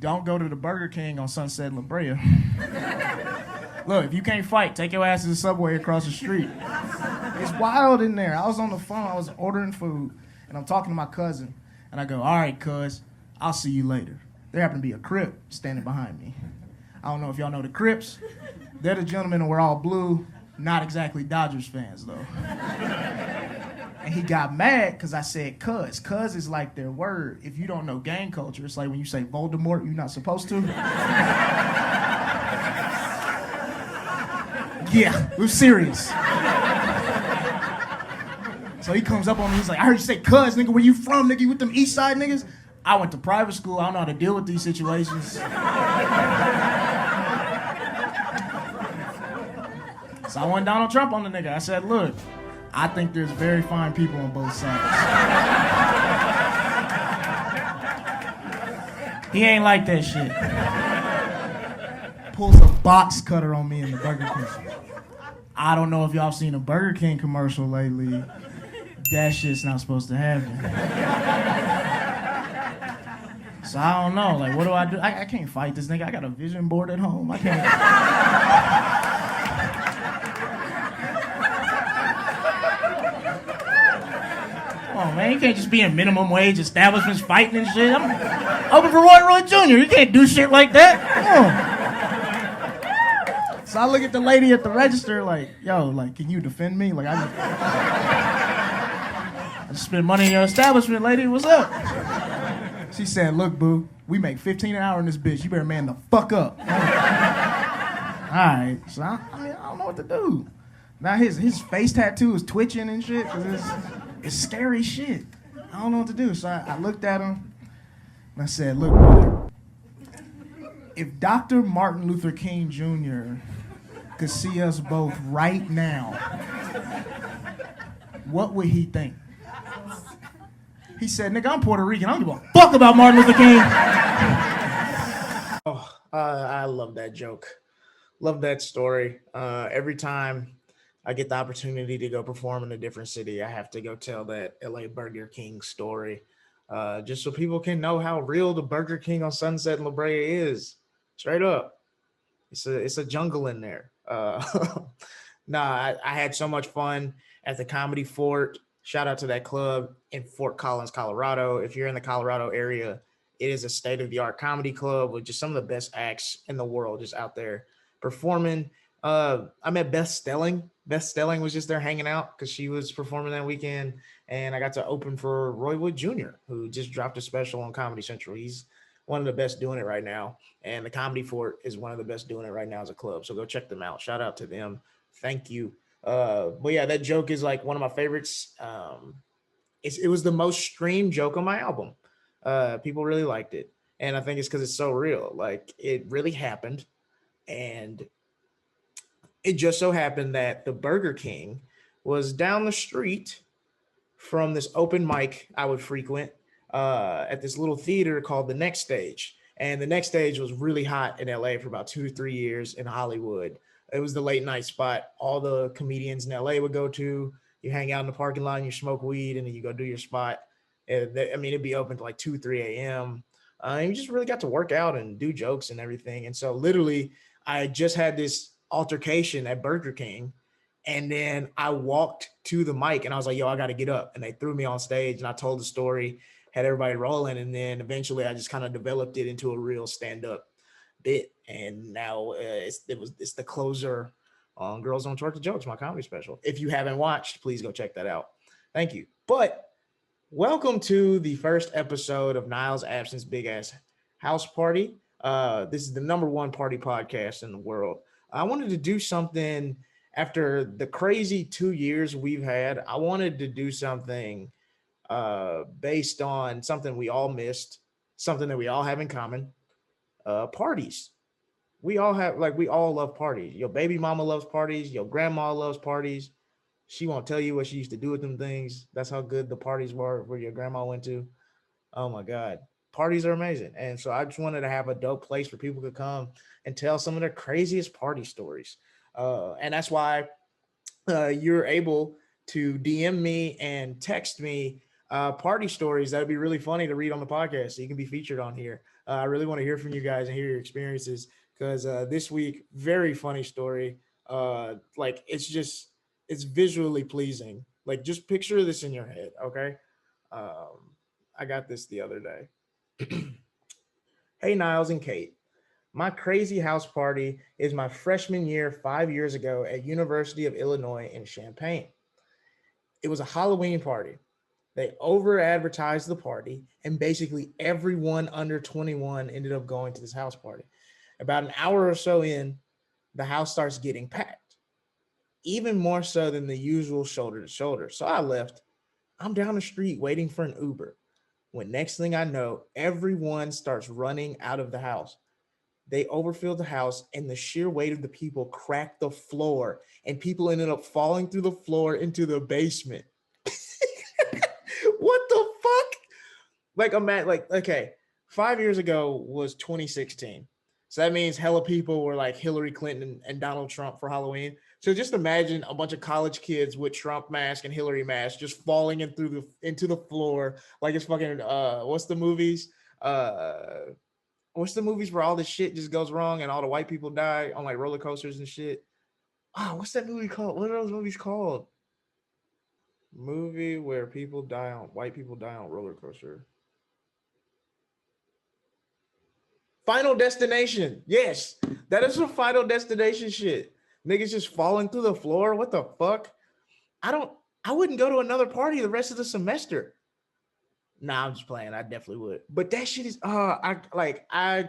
Don't go to the Burger King on Sunset and La Brea. Look, if you can't fight, take your ass to the Subway across the street. It's wild in there. I was on the phone. I was ordering food, and I'm talking to my cousin. And I go, all right, cuz, I'll see you later. There happened to be a Crip standing behind me. I don't know if y'all know the Crips. They're the gentlemen who were all blue. Not exactly Dodgers fans, though. And he got mad because I said cuz. Cuz is like their word. If you don't know gang culture, it's like when you say Voldemort, you're not supposed to. Yeah, we're serious. So he comes up on me, he's like, I heard you say cuz, nigga, where you from, nigga? You with them east side niggas? I went to private school, I don't know how to deal with these situations. So I went Donald Trump on the nigga. I said, look, I think there's very fine people on both sides. He ain't like that shit. Pulls a box cutter on me in the Burger King. I don't know if y'all seen a Burger King commercial lately. That shit's not supposed to happen. So I don't know, like, what do I do? I can't fight this nigga. I got a vision board at home. I can't. Come on, man. You can't just be in minimum wage establishments fighting and shit. I'm open for Roy Jr. You can't do shit like that. Come on. So I look at the lady at the register like, yo, like, can you defend me? Like, I just spent money in your establishment, lady. What's up? She said, look, boo, we make $15 an hour in this bitch. You better man the fuck up. All right. So, I don't know what to do. Now, his face tattoo is twitching and shit because it's scary shit. I don't know what to do. So, I looked at him and I said, look, brother, if Dr. Martin Luther King Jr. could see us both right now, what would he think? He said, nigga, I'm Puerto Rican. I don't give a fuck about Martin Luther King. I love that joke. Love that story. Every time I get the opportunity to go perform in a different city, I have to go tell that LA Burger King story. Just so people can know how real the Burger King on Sunset and La Brea is. Straight up. It's a jungle in there. I had so much fun at the Comedy Fort. Shout out to that club in Fort Collins, Colorado. If you're in the Colorado area, it is a state-of-the-art comedy club with just some of the best acts in the world just out there performing. I met Beth Stelling. Beth Stelling was just there hanging out because she was performing that weekend. And I got to open for Roy Wood Jr., who just dropped a special on Comedy Central. He's one of the best doing it right now. And the Comedy Fort is one of the best doing it right now as a club. So go check them out. Shout out to them. Thank you. But yeah, that joke is like one of my favorites. It was the most streamed joke on my album. People really liked it. And I think it's because it's so real. Like, it really happened. And it just so happened that the Burger King was down the street from this open mic I would frequent at this little theater called The Next Stage. And The Next Stage was really hot in LA for about 2 to 3 years in Hollywood. It was the late night spot all the comedians in LA would go to. You hang out in the parking lot and you smoke weed and then you go do your spot. It'd be open to like 2, 3 a.m. And you just really got to work out and do jokes and everything. And so literally I just had this altercation at Burger King. And then I walked to the mic and I was like, yo, I got to get up. And they threw me on stage and I told the story, had everybody rolling. And then eventually I just kind of developed it into a real stand-up bit. And now it's the closer on Girls Don't Twerk the Jokes, my comedy special. If you haven't watched, please go check that out. Thank you. But welcome to the first episode of Niles Abston's Big Ass House Party. This is the #1 party podcast in the world. I wanted to do something after the crazy 2 years we've had. I wanted to do something based on something we all missed, something that we all have in common. Parties. We all love parties. Your baby mama loves parties. Your grandma loves parties. She won't tell you what she used to do with them things. That's how good the parties were where your grandma went to. Oh my God. Parties are amazing. And so I just wanted to have a dope place where people could come and tell some of their craziest party stories. And that's why you're able to DM me and text me party stories. That'd be really funny to read on the podcast. So you can be featured on here. I really want to hear from you guys and hear your experiences because this week, very funny story. Like it's visually pleasing. Like just picture this in your head, okay? I got this the other day. Hey, Niles and Kate. My crazy house party is my freshman year 5 years ago at University of Illinois in Champaign. It was a Halloween party. They over advertised the party, and basically everyone under 21 ended up going to this house party. About an hour or so in, the house starts getting packed, even more so than the usual shoulder to shoulder. So I left. I'm down the street waiting for an Uber. When next thing I know, everyone starts running out of the house. They overfilled the house, and the sheer weight of the people cracked the floor, and people ended up falling through the floor into the basement. What the fuck? Like, okay, 5 years ago was 2016. So that means hella people were like Hillary Clinton and Donald Trump for Halloween. So just imagine a bunch of college kids with Trump mask and Hillary mask just falling into the floor like it's fucking Uh what's the movies where all this shit just goes wrong and all the white people die on like roller coasters and shit? Oh, what's that movie called? What are those movies called? Movie where white people die on roller coaster. Final Destination. Yes, that is some Final Destination shit. Niggas just falling through the floor. What the fuck? I don't. I wouldn't go to another party the rest of the semester. Nah, I'm just playing. I definitely would. But that shit is. I.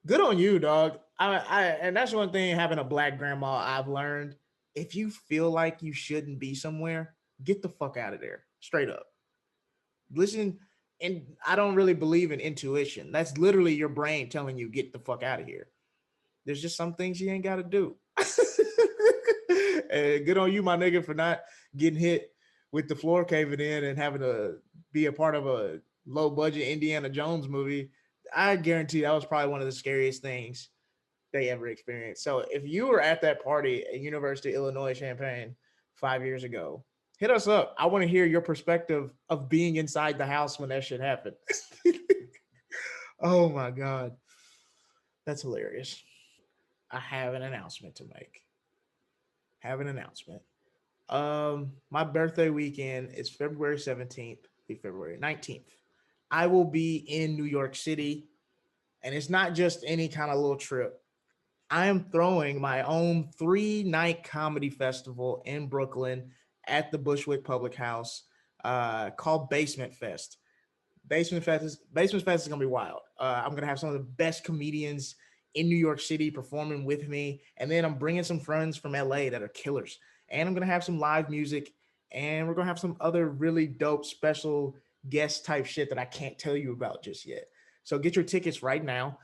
Good on you, dog. And that's one thing having a black grandma I've learned. If you feel like you shouldn't be somewhere, get the fuck out of there. Straight up. Listen, and I don't really believe in intuition. That's literally your brain telling you get the fuck out of here. There's just some things you ain't got to do. And good on you, my nigga, for not getting hit with the floor caving in and having to be a part of a low budget Indiana Jones movie. I guarantee that was probably one of the scariest things they ever experienced. So if you were at that party at University of Illinois Champaign 5 years ago, hit us up. I want to hear your perspective of being inside the house when that shit happened. Oh my God. That's hilarious. I have an announcement to make. Have an announcement. My birthday weekend is February 17th to February 19th. I will be in New York City, and it's not just any kind of little trip. I am throwing my own 3-night comedy festival in Brooklyn at the Bushwick Public House called Basement Fest. Basement Fest is gonna be wild. I'm gonna have some of the best comedians in New York City performing with me, and then I'm bringing some friends from LA that are killers, and I'm gonna have some live music, and we're gonna have some other really dope special guest type shit that I can't tell you about just yet. So get your tickets right now.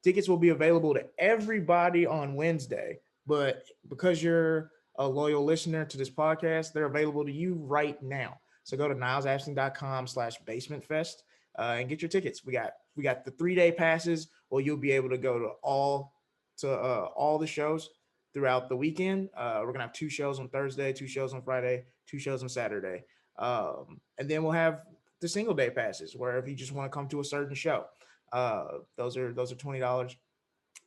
Tickets will be available to everybody on Wednesday, but because you're a loyal listener to this podcast, they're available to you right now. So go to nilesabston.com/basementfest and get your tickets. We got the 3-day passes, or you'll be able to go to all the shows throughout the weekend. We're gonna have 2 shows on Thursday, 2 shows on Friday, 2 shows on Saturday, and then we'll have the single day passes, where if you just want to come to a certain show, those are $20.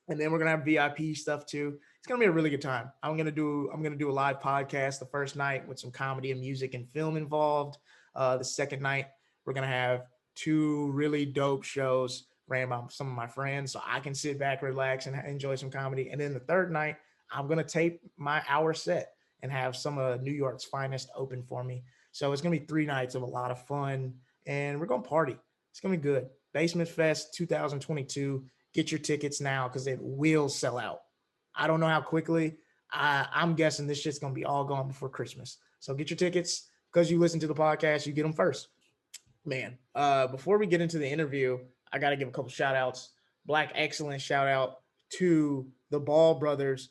And then we're gonna have VIP stuff too. It's gonna be a really good time. I'm gonna do a live podcast the first night with some comedy and music and film involved. The second night we're gonna have 2 really dope shows ran by some of my friends, so I can sit back, relax, and enjoy some comedy. And then the third night I'm gonna tape my hour set and have some of New York's finest open for me. So it's gonna be 3 nights of a lot of fun, and we're gonna party. It's gonna be good. Basement Fest 2022. Get your tickets now because it will sell out. I don't know how quickly. I'm guessing this shit's gonna be all gone before Christmas. So get your tickets because you listen to the podcast. You get them first, man. Before we get into the interview, I gotta give a couple shout outs. Black excellence shout out to the Ball brothers,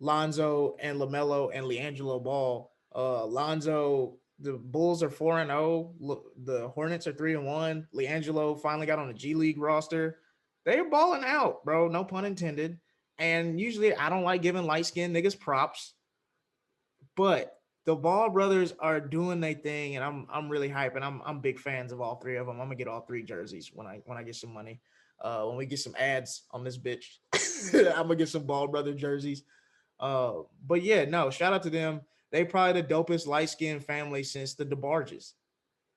Lonzo and LaMelo and LiAngelo Ball. Lonzo, the Bulls are 4-0. The Hornets are 3-1. LiAngelo finally got on the G League roster. They're balling out, bro. No pun intended. And usually I don't like giving light-skinned niggas props, but the Ball brothers are doing their thing, and I'm really hyped, and I'm big fans of all 3 of them. I'm gonna get all 3 jerseys when I get some money. When we get some ads on this bitch, I'm gonna get some Ball Brother jerseys. But yeah, no, shout out to them. They probably the dopest light skinned family since the DeBarges.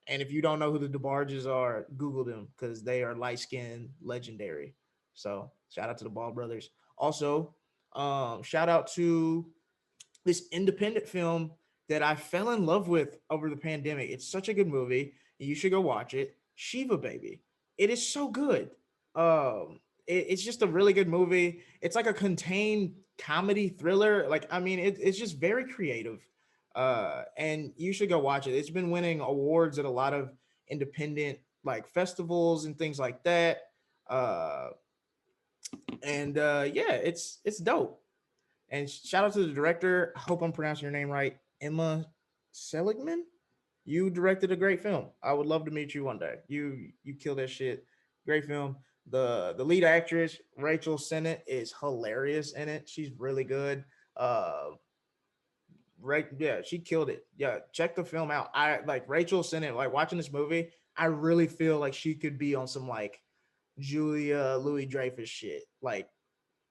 And if you don't know who the DeBarges are, Google them because they are light skinned legendary. So shout out to the Ball Brothers. Also, shout out to this independent film that I fell in love with over the pandemic. It's such a good movie. You should go watch it. Shiva Baby. It is so good. It's just a really good movie. It's like a contained comedy thriller. Like, I mean, it's just very creative. And you should go watch it. It's been winning awards at a lot of independent like festivals and things like that. Uh, and yeah, it's dope. And shout out to the director. I hope I'm pronouncing your name right. Emma Seligman. You directed a great film. I would love to meet you one day. You killed that shit. Great film. The lead actress, Rachel Sennett, is hilarious in it. She's really good. Right, yeah, she killed it. Yeah, check the film out. I like Rachel Sennett, like watching this movie, I really feel like she could be on some like Julia Louis Dreyfus shit. Like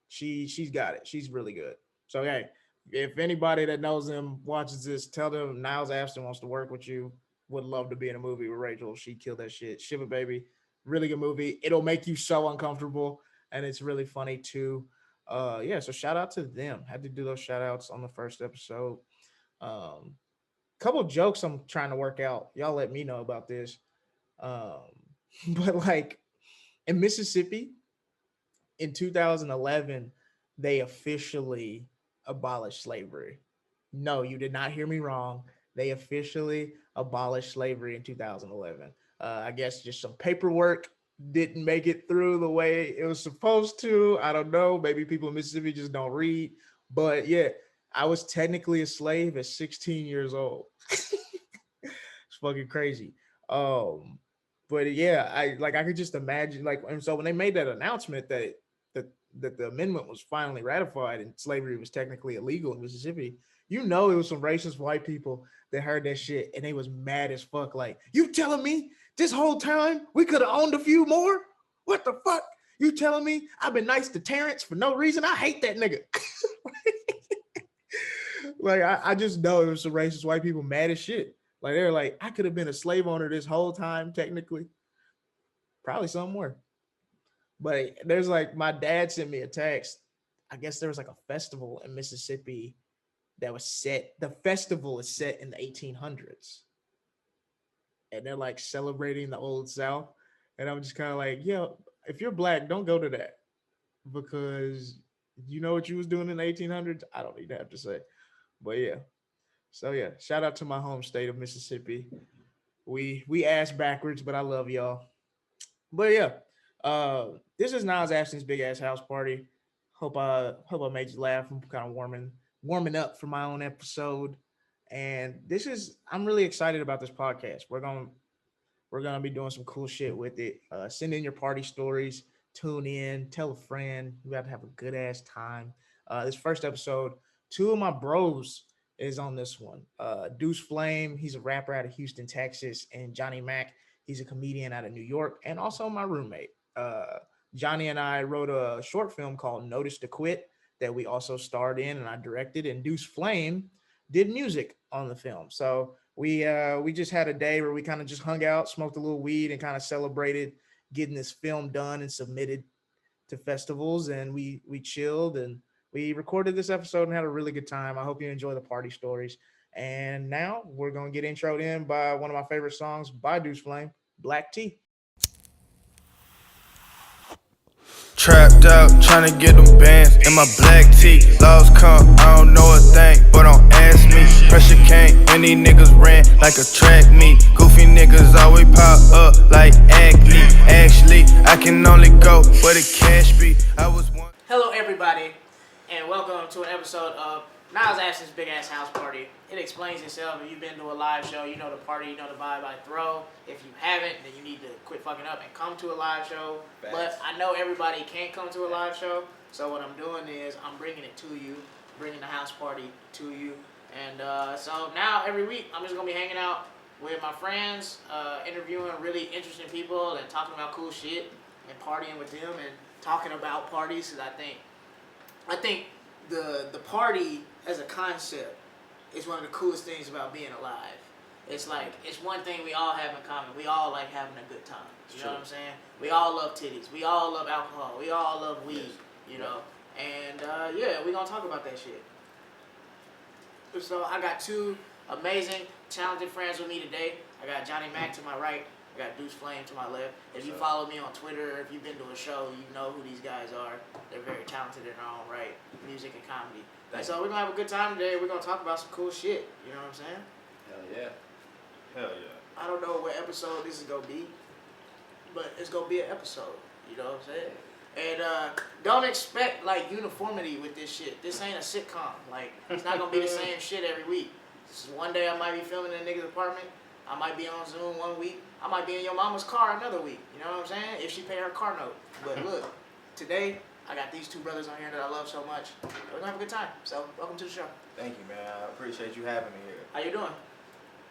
she's got it. She's really good. So hey, if anybody that knows him watches this, tell them Niles Abston wants to work with you. Would love to be in a movie with Rachel. She killed that shit. Shiva Baby, really good movie. It'll make you so uncomfortable, and it's really funny too. Yeah, so shout out to them. Had to do those shout outs on the first episode. Um, Couple jokes I'm trying to work out. Y'all let me know about this. Um, but like in Mississippi, in 2011, they officially abolished slavery. No, you did not hear me wrong. They officially abolished slavery in 2011. I guess just some paperwork didn't make it through the way it was supposed to. I don't know. Maybe people in Mississippi just don't read. But yeah, I was technically a slave at 16 years old. It's fucking crazy. Um, but yeah, I could just imagine like, and so when they made that announcement that that the amendment was finally ratified and slavery was technically illegal in Mississippi, you know it was some racist white people that heard that shit and they was mad as fuck. Like, you telling me this whole time we could have owned a few more? What the fuck? You telling me I've been nice to Terrence for no reason? I hate that nigga. Like I just know there was some racist white people mad as shit. Like they're like, I could have been a slave owner this whole time, technically. Probably somewhere. But there's like my dad sent me a text. I guess there was like a festival in Mississippi that was set. The festival is set in the 1800s. And they're like celebrating the old South. And I'm just kind of like, yo, if you're black, don't go to that. Because you know what you was doing in the 1800s? I don't even have to say. But yeah. So yeah, shout out to my home state of Mississippi. We ass backwards, but I love y'all. But yeah, this is Niles Abston's big ass house party. Hope I made you laugh. I'm kind of warming up for my own episode, and I'm really excited about this podcast. We're gonna be doing some cool shit with it. Send in your party stories. Tune in. Tell a friend. We got to have a good ass time. This first episode, two of my bros is on this one. Duece Flame, he's a rapper out of Houston, Texas, and Johnny Mac, he's a comedian out of New York, and also my roommate. Johnny and I wrote a short film called Notice to Quit that we also starred in and I directed, and Duece Flame did music on the film. So we just had a day where we kind of just hung out, smoked a little weed, and kind of celebrated getting this film done and submitted to festivals, and we chilled and we recorded this episode and had a really good time. I hope you enjoy the party stories. And now we're going to get introed in by one of my favorite songs by Duece Flame, Black Tea. Trapped out, tryna get them bands in my black tee. Lost count, I don't know a thing, but don't ask me. Pressure came, and these niggas ran like a track meet. Goofy niggas always pop up like acne. Actually, I can only go where the cash be. Hello everybody, and welcome to an episode of Niles Abston's Big Ass House Party. It explains itself. If you've been to a live show, you know the party, you know the vibe I throw. If you haven't, then you need to quit fucking up and come to a live show. Best. But I know everybody can't come to a live show, so what I'm doing is I'm bringing it to you, bringing the house party to you. And so now every week I'm just going to be hanging out with my friends, interviewing really interesting people and talking about cool shit. and partying with them and talking about parties. Because I think the party as a concept is one of the coolest things about being alive. It's like, it's one thing we all have in common. We all like having a good time. You know what I'm saying? We all love titties. We all love alcohol. We all love weed, you know? And, yeah, we're going to talk about that shit. So I got two amazing, talented friends with me today. I got Johnny Mac to my right. I got Duece Flame to my left. If you follow me on Twitter, if you've been to a show, you know who these guys are. They're very talented in their own right, music and comedy. So we're going to have a good time today. We're going to talk about some cool shit. You know what I'm saying? Hell yeah. Hell yeah. I don't know what episode this is going to be, but it's going to be an episode. You know what I'm saying? And don't expect, like, uniformity with this shit. This ain't a sitcom. Like, it's not going to be the same shit every week. This is one day I might be filming in a nigga's apartment. I might be on Zoom one week. I might be in your mama's car another week. You know what I'm saying? If she pay her car note. But look, today, I got these two brothers on here that I love so much. We're going to have a good time. So, welcome to the show. Thank you, man. I appreciate you having me here. How you doing?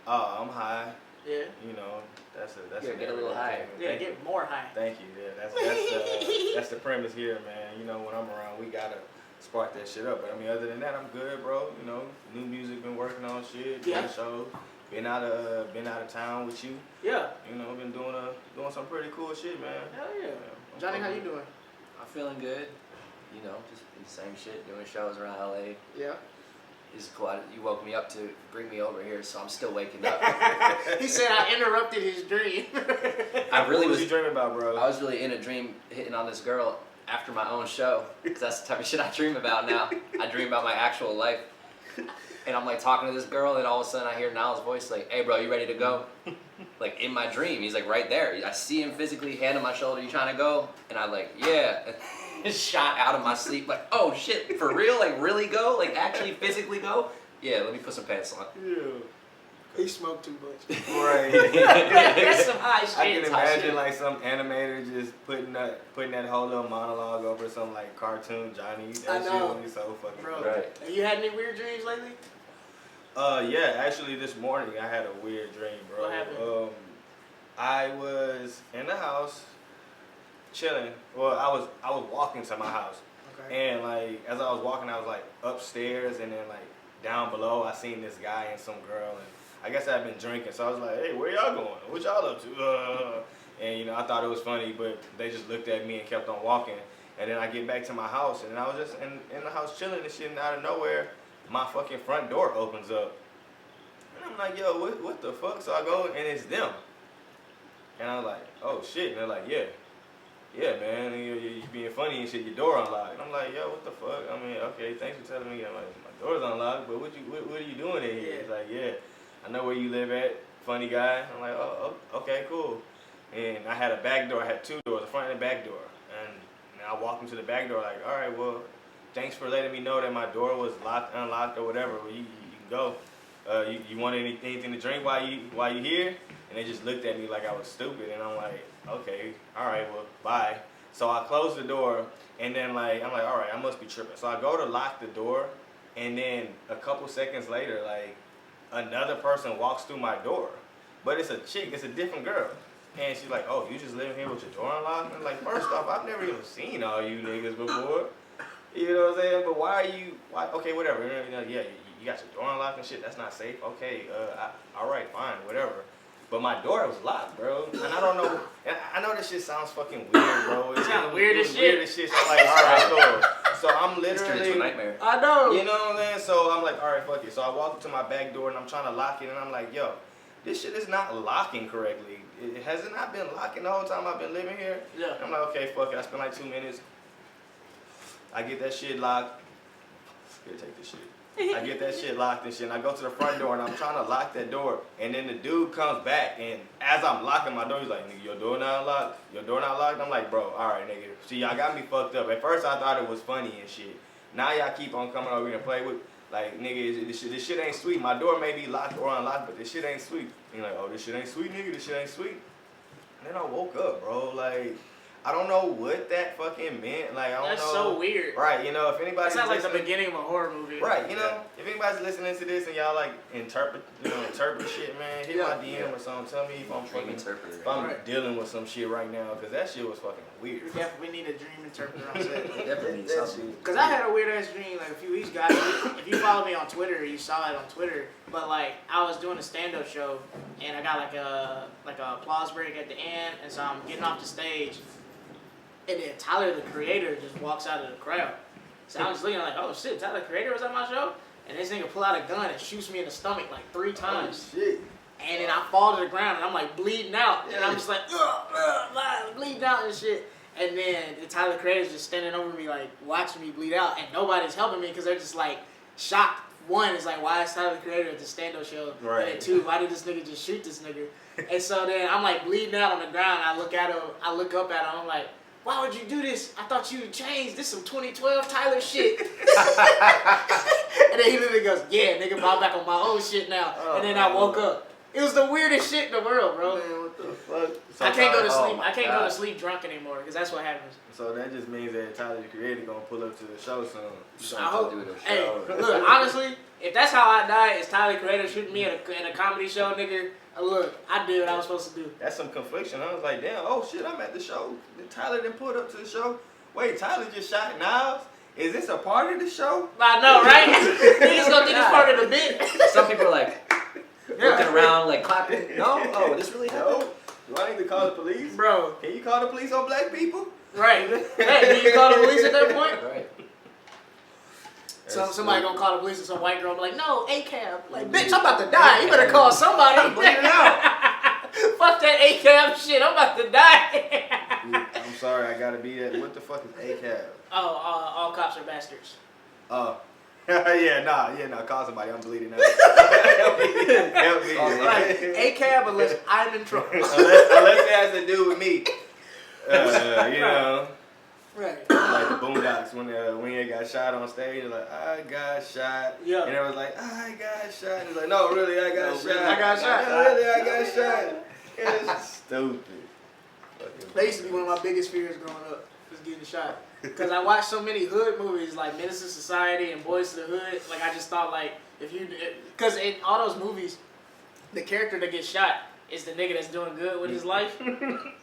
I'm high. Yeah. You know, that's Yeah, get a little high. Yeah, get more high. Thank you. Yeah, that's the premise here, man. You know, when I'm around, we gotta spark that shit up. But I mean, other than that, I'm good, bro. You know, new music, been working on shit, doing shows. Been out of town with you. Yeah. You know, been doing some pretty cool shit, man. Hell yeah. Johnny, how you doing? I'm feeling good. You know, just the same shit, doing shows around LA. Yeah. It's cool. You woke me up to bring me over here, so I'm still waking up. He said I interrupted his dream. I really what was you dreaming about, bro? I was really in a dream hitting on this girl after my own show, because that's the type of shit I dream about now. I dream about my actual life. And I'm like talking to this girl, and all of a sudden I hear Niles' voice like, "Hey bro, you ready to go?" Like in my dream, he's like right there. I see him physically, hand on my shoulder, "You trying to go?" And I like, "Yeah." Shot out of my sleep, like, "Oh shit, for real? Like really go? Like actually physically go?" Yeah, let me put some pants on. Yeah. He smoked too much. Right. That's some high shit. I can imagine like some animator just putting that whole little monologue over some like cartoon Johnny. That shit would be so fucking bro. funny. Right. Have you had any weird dreams lately? Yeah, actually this morning I had a weird dream, bro. What happened? I was in the house chilling. Well, I was walking to my house. Okay. And like as I was walking, I was like upstairs, and then like down below I seen this guy and some girl, and I guess I'd been drinking, so I was like, "Hey, where y'all going? What y'all up to?" And you know, I thought it was funny, but they just looked at me and kept on walking. And then I get back to my house, and I was just in the house chilling and shit, and out of nowhere, my fucking front door opens up. And I'm like, "Yo, what the fuck?" So I go, and it's them. And I'm like, "Oh shit." And they're like, Yeah, man, you being funny and shit, your door unlocked. And I'm like, "Yo, what the fuck?" I mean, okay, thanks for telling me. I'm like, "My door's unlocked, but what are you doing in here?" It's like, "Yeah, I know where you live at, funny guy." I'm like, "Oh, okay, cool." And I had a back door. I had two doors, a front and a back door. And I walked into the back door like, "All right, well, thanks for letting me know that my door was unlocked or whatever. Well, you can go. You want anything to drink while you here?" And they just looked at me like I was stupid. And I'm like, "Okay, all right, well, bye." So I closed the door, and then like I'm like, "All right, I must be tripping." So I go to lock the door, and then a couple seconds later, like another person walks through my door, but it's a chick, it's a different girl, and she's like, "Oh, you just living here with your door unlocked?" And I'm like, first off, I've never even seen all you niggas before. You know what I'm saying? But why? Okay, whatever. You know, yeah, you got your door unlocked and shit. That's not safe. Okay, all right, fine, whatever. But my door was locked, bro. And I don't know. And I know this shit sounds fucking weird, bro. It sounds weird as shit. Weird as shit. So I'm like, all right, cool. So I'm It's turned into a literally. nightmare. I know. You know what I'm saying? So I'm like, all right, fuck it. So I walk up to my back door, and I'm trying to lock it, and I'm like, "Yo, this shit is not locking correctly. Has it not been locking the whole time I've been living here?" Yeah. I'm like, "Okay, fuck it." I spend like 2 minutes. I get that shit locked. Here, take this shit. I get that shit locked and shit, and I go to the front door, and I'm trying to lock that door, and then the dude comes back, and as I'm locking my door, he's like, "Nigga, your door not locked? Your door not locked?" I'm like, "Bro, all right, nigga. See, y'all got me fucked up. At first, I thought it was funny and shit. Now y'all keep on coming over here and play with, like, nigga, this shit ain't sweet. My door may be locked or unlocked, but this shit ain't sweet." And you're like, "Oh, this shit ain't sweet, nigga. This shit ain't sweet." And then I woke up, bro. Like, I don't know what that fucking meant. Like, I don't That's know. so weird. Right, you know, if anybody. That sounds like the beginning of a horror movie. Right, you know, if anybody's listening to this and y'all like interpret shit, man, hit my DM or something. Tell me if I'm Dream fucking, interpreter. if I'm dealing with some shit right now, because that shit was fucking weird. We need a dream interpreter on set. Definitely need something. Cause I had a weird ass dream like a few weeks ago. If you follow me on Twitter, you saw it on Twitter. But like I was doing a stand-up show, and I got like a applause break at the end, and so I'm getting off the stage, and then Tyler the Creator just walks out of the crowd. So I'm just looking like, oh shit, Tyler the Creator was at my show, and this nigga pull out a gun and shoots me in the stomach like 3 times. Oh, shit. And then I fall to the ground and I'm like bleeding out. And I'm just like, bleeding out and shit. And then the Tyler Creator's just standing over me like watching me bleed out. And nobody's helping me because they're just like shocked. One is like, why is Tyler the Creator at the stand-up show? Right. And then 2, why did this nigga just shoot this nigga? And so then I'm like bleeding out on the ground. I look at him, I look up at him, I'm like, why would you do this? I thought you changed. This some 2012 Tyler shit. And then he literally goes, yeah, nigga, I'm back on my old shit now. And then I woke up. It was the weirdest shit in the world, bro. Man, what the fuck? So I can't go to sleep. my I can't go God. to sleep drunk anymore because that's what happens. So that just means that Tyler the Creator gonna pull up to the show soon. I hope. do the Hey, show. look, honestly, if that's how I die, is Tyler the Creator shooting me in a comedy show, nigga? Look, I did what I was supposed to do. That's some confliction. I was like, damn, oh shit, I'm at the show. Tyler didn't pull up to the show. Wait, Tyler just shot Niles? Is this a part of the show? I know, right? Niggas gonna think it's part of the bit. Some people are like looking around, like clapping. No, oh, this really happened. No. Do I need to call the police? Bro, Can you call the police on black people? right. Hey, do you call the police at that point? Right. Somebody gonna call the police and some white girl be like, no, A-cab. Like, bitch, I'm about to die. You better call somebody. I'm bleeding out. Fuck that A-cab shit. I'm about to die. I'm sorry, I gotta be that. What the fuck is ACAB? Oh, all cops are bastards. Oh. Nah, call somebody, I'm bleeding out. Help me. Right. A-cab unless I'm in trouble. unless it has to do with me. You know. Right. Like the Boondocks when he got shot on stage, like I got shot. Yeah. And it was like I got shot. It's like no, really, I got shot. Really, I got shot. No, really, I got shot. It's stupid. That used to be one of my biggest fears growing up, was getting shot. Because I watched so many hood movies like Menace to Society and Boys to the Hood. Like I just thought like because in all those movies, the character that gets shot is the nigga that's doing good with his life.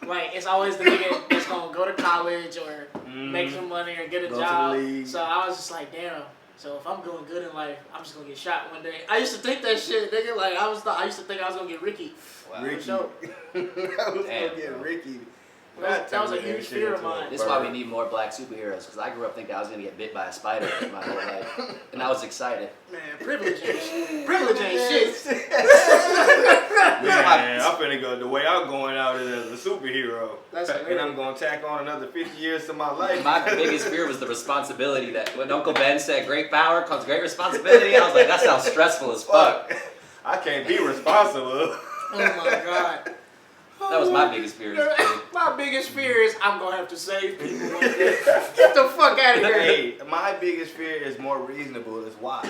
Like it's always the nigga that's gonna go to college or make some money or get a Go to job. the league. So I was just like, damn. So if I'm doing good in life, I'm just gonna get shot one day. I used to think that shit, nigga. Like I used to think I was gonna get Ricky. Wow. Ricky. Sure. I was Damn, gonna get bro. Ricky. That was a huge fear of mine. This is why we need more black superheroes, because I grew up thinking I was going to get bit by a spider my whole life. And I was excited. Man, privilege ain't shit. Privilege ain't shit. Man, I'm finna go. The way I'm going out is as a superhero, That's and hilarious. I'm gonna tack on another 50 years to my life. My biggest fear was the responsibility that when Uncle Ben said great power comes great responsibility, I was like, that sounds stressful as fuck. I can't be responsible. Oh my god. That was my biggest fear. My biggest fear is I'm gonna have to save people one day. Get the fuck out of here. Hey, my biggest fear is more reasonable. Is why.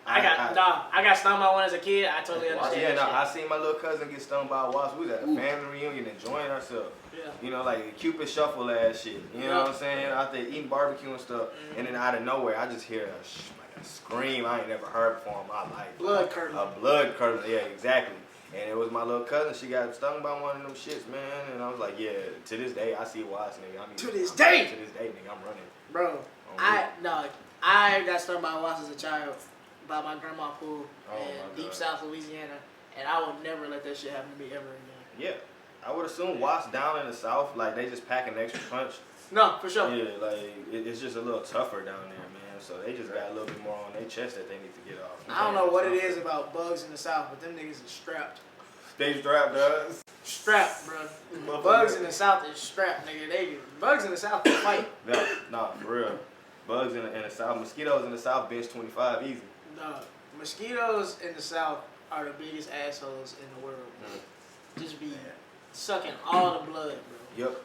I got stung by one as a kid. I totally understand. Yeah, no, that I seen my little cousin get stung by a wasp. We was at a family reunion enjoying ourselves. shit. Yeah. You know, like Cupid Shuffle ass shit. You know what I'm saying? Out there eating barbecue and stuff. And then out of nowhere, I just hear a scream I ain't never heard before in my life. Blood curdling. A blood curdling, yeah, exactly. And it was my little cousin. She got stung by one of them shits, man. And I was like, yeah, to this day, I see wasps, nigga. To this day? To this day, nigga, I'm running. Bro, I got stung by a wasp as a child by my grandma pool Oh, in my deep God. South Louisiana, and I would never let that shit happen to me ever again. Yeah. I would assume wasps down in the South, like, they just pack an extra punch. No, for sure. Yeah, like, it's just a little tougher down there, man. So they just got a little bit more on their chest that they need to get off. I don't know what it is about bugs in the South, but them niggas is strapped. They strapped us. Strapped, bro. Bugs in the South is strapped, nigga. Bugs in the South can fight. No, nah, for real. Bugs in the South, mosquitoes in the South bench 25 easy. No, mosquitoes in the South are the biggest assholes in the world, bro. Just be sucking all the blood, bro. Yep,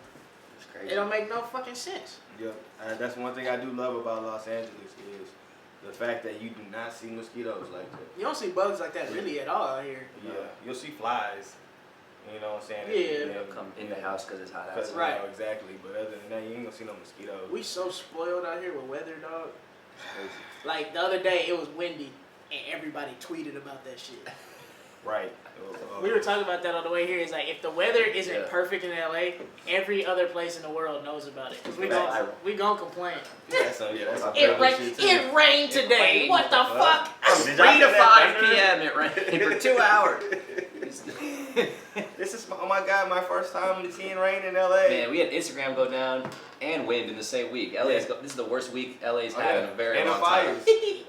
It's crazy. It don't make no fucking sense. yep. That's one thing I do love about Los Angeles is the fact that you do not see mosquitoes like that. You don't see bugs like that really at all out here. Yeah, you'll see flies. You know what I'm saying? Yeah. They'll come in the house because it's hot Cause, outside. Right. You know, exactly. But other than that, you ain't gonna see no mosquitoes. We so spoiled out here with weather, dog. Crazy. Like the other day, it was windy, and everybody tweeted about that shit. Right. We were talking about that on the way here. It's like if the weather isn't perfect in LA, every other place in the world knows about it. Cause we gon' complain. That's a It rained today. What the fuck? 3 to 5 p.m. It rained for 2 hours. This is oh my god, my first time seeing rain in LA. Man, we had Instagram go down and wind in the same week. This is the worst week LA's had in a very long time.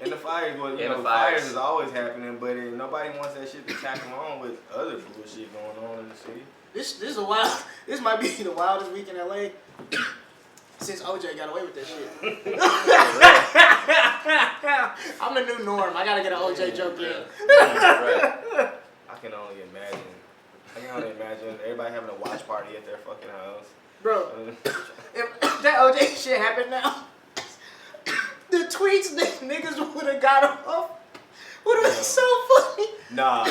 And the fires, well, the fires is always happening, but nobody wants that shit to tack along with other bullshit going on in the city. This is a wild. This might be the wildest week in LA since OJ got away with that shit. I'm the new norm. I gotta get an OJ joke in. Right. I can only imagine everybody having a watch party at their fucking house. Bro, if that OJ shit happened now, the tweets niggas would have got off would have been so funny. Nah,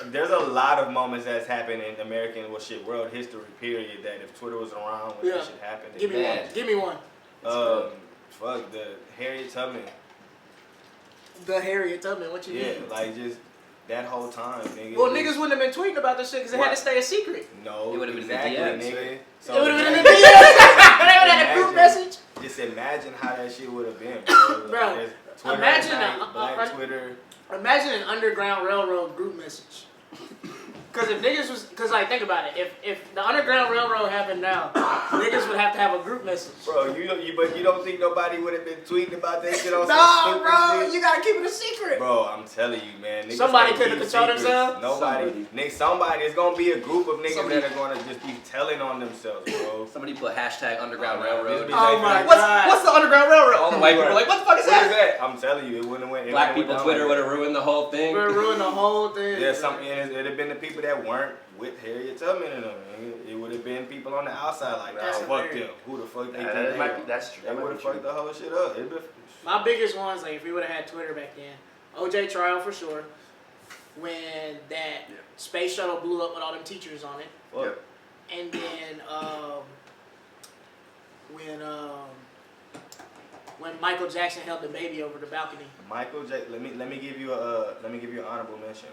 there's a lot of moments that's happened in American world history period that if Twitter was around when that shit happened. Give me one. Give me one. Fuck the Harriet Tubman. The Harriet Tubman. What you mean? Yeah, like just that whole time, nigga. Well, niggas wouldn't have been tweeting about this shit because it had to stay a secret. No, it would have exactly, been in the DMs, nigga. right? So it would have been in the DMs. They would have had a group message. Just imagine how that shit would have been, bro. Bro, Twitter imagine Black Twitter. Imagine an Underground Railroad group message. Because if niggas was, because like think about it, if the Underground Railroad happened now, niggas would have to have a group message. Bro, but you don't think nobody would have been tweeting about that shit on some No, stupid bro, shit? you gotta keep it a secret. Bro, I'm telling you, man. Niggas Somebody can't couldn't keep control secrets. themselves? Nobody. Somebody. It's gonna be a group of niggas that are gonna just be telling on themselves, bro. Somebody put hashtag Underground Railroad. Oh my God. What's the Underground Railroad? All the white people are like, what the fuck is that? I'm telling you, it wouldn't have went. Black people Twitter would have ruined the whole thing. Would have ruined the whole thing. Yeah, it'd have been the people that weren't with Harriet Tubman and them. It would have been people on the outside like, oh, fuck them. Who the fuck they think they are? That's true. They would have fucked the whole shit up. My biggest ones, like if we would have had Twitter back then, OJ trial for sure. When that space shuttle blew up with all them teachers on it. Yep. And then when Michael Jackson held the baby over the balcony. Michael Jackson. Let me give you an honorable mention,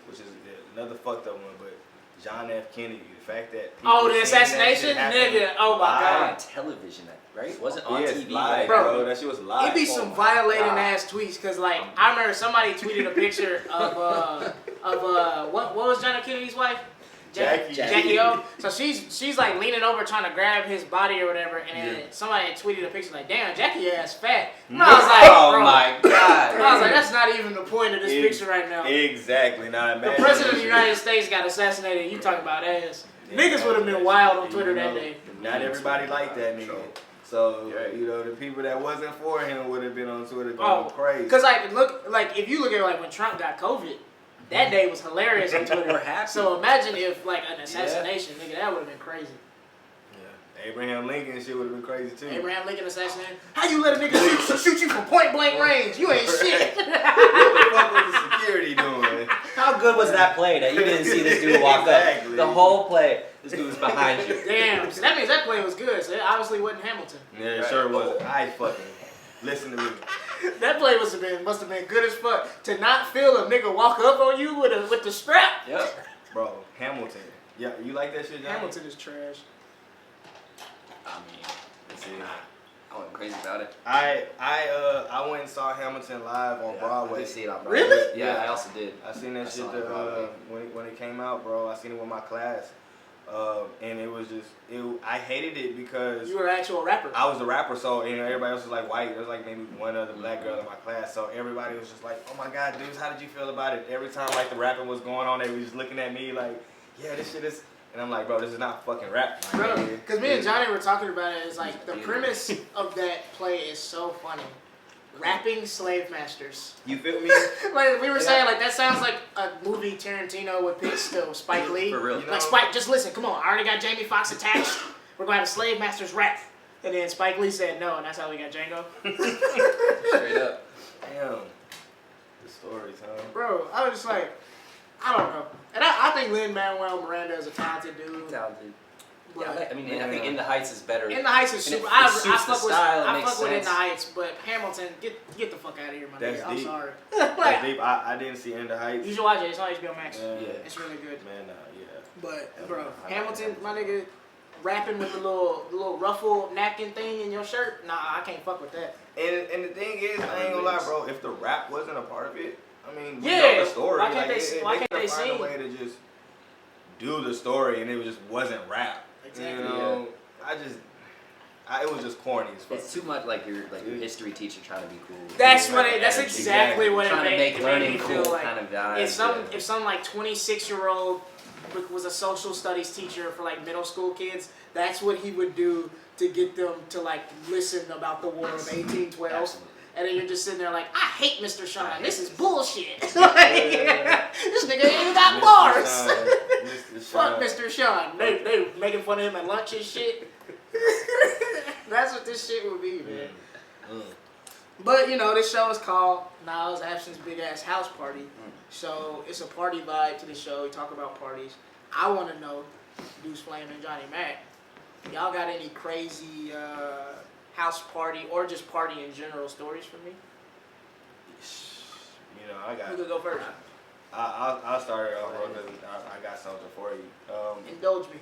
which is another fucked up one, but John F. Kennedy. The fact that the assassination, nigga. Oh my God. On television, right? Wasn't on yes, TV. live, bro. That shit was live. It be some violating ass tweets, cause like I remember somebody tweeted a picture of what was John F. Kennedy's wife? Jackie O. So she's like leaning over trying to grab his body or whatever, and then somebody had tweeted a picture like, "Damn, Jackie ass fat." And I was like, "Oh my God!" I was like, "That's not even the point of this picture right now." Exactly. Now the president of the United States got assassinated. And you talking about ass? Niggas would have been wild on Twitter that day. Not everybody liked that nigga. So the people that wasn't for him would have been on Twitter going crazy. Cause if you look at like when Trump got COVID. That day was hilarious on Twitter. So imagine if like an assassination, nigga, that would have been crazy. Yeah, Abraham Lincoln shit would have been crazy too. Abraham Lincoln assassinated. How you let a nigga shoot you from point blank range? You ain't shit. What the fuck was the security doing? How good was that play that you didn't see this dude walk up? The whole play, this dude was behind you. Damn, so that means that play was good. So it obviously wasn't Hamilton. Yeah, it sure was. I fucking listen to me. That play must have been good as fuck. To not feel a nigga walk up on you with the strap. Yep. Bro, Hamilton. Yeah, you like that shit, John? Hamilton is trash. I mean, I went crazy about it. I went and saw Hamilton live on Broadway. I did see it on Broadway. Really? Yeah, I also did. I seen that shit when it came out, bro. I seen it with my class. And it was just, I hated it because you were an actual rapper. I was a rapper, so everybody else was like white. There was like maybe one other black girl in my class, so everybody was just like, "Oh my God, dudes, how did you feel about it?" Every time like the rapping was going on, they were just looking at me like, "Yeah, this shit is," and I'm like, "Bro, this is not fucking rap." Bro, because me and Johnny were talking about it. It's like the premise of that play is so funny. Rapping slave masters. You feel me? Like we were saying, like that sounds like a movie Tarantino would pitch to Spike Lee. For real. Like Spike, just listen, come on. I already got Jamie Foxx attached. We're going to have a slave masters rap. And then Spike Lee said no, and that's how we got Django. Straight up. Damn. The stories, huh? Bro, I was just like, I don't know. And I think Lin-Manuel Miranda is a talented dude. Talented. Yeah, I mean, I think In the Heights is better. In the Heights is And super. it I suits fuck the with style, it I makes fuck with In sense. the Heights, but Hamilton, get the fuck out of here, my That's nigga. I'm deep. sorry. That's deep. I didn't see In the Heights. You should watch it. It's on HBO Max. Yeah. It's really good. Man, yeah. But bro, Hamilton, my nigga, rapping with the little ruffle napkin thing in your shirt. Nah, I can't fuck with that. And the thing is, I ain't gonna lie, bro. If the rap wasn't a part of it, I mean, we Yeah, know the story. why can't Like, they could've sing? find a way to just do the story, and it just wasn't rap. Exactly. You know, it was just corny as fuck. It's too much like your history teacher trying to be cool. That's Yeah, what. like That's energy. exactly what Trying it to made, make it made learning me cool feel like. kind of vibe. If some like 26-year-old was a social studies teacher for like middle school kids, that's what he would do to get them to like listen about the War of 1812. Absolutely. And then you're just sitting there like, I hate Mr. Sean. This is bullshit. Like, this nigga ain't got bars. Mr. Fuck Mr. Sean. They making fun of him at lunch and shit. That's what this shit would be, man. But you know, this show is called Niles Abston's Big Ass House Party. So it's a party vibe to the show. We talk about parties. I want to know, Duece Flame and Johnny Mac, y'all got any crazy house party or just party in general stories for me? You know, I got. Who could go first? I'll start it off, bro, because I got something for you. Indulge me.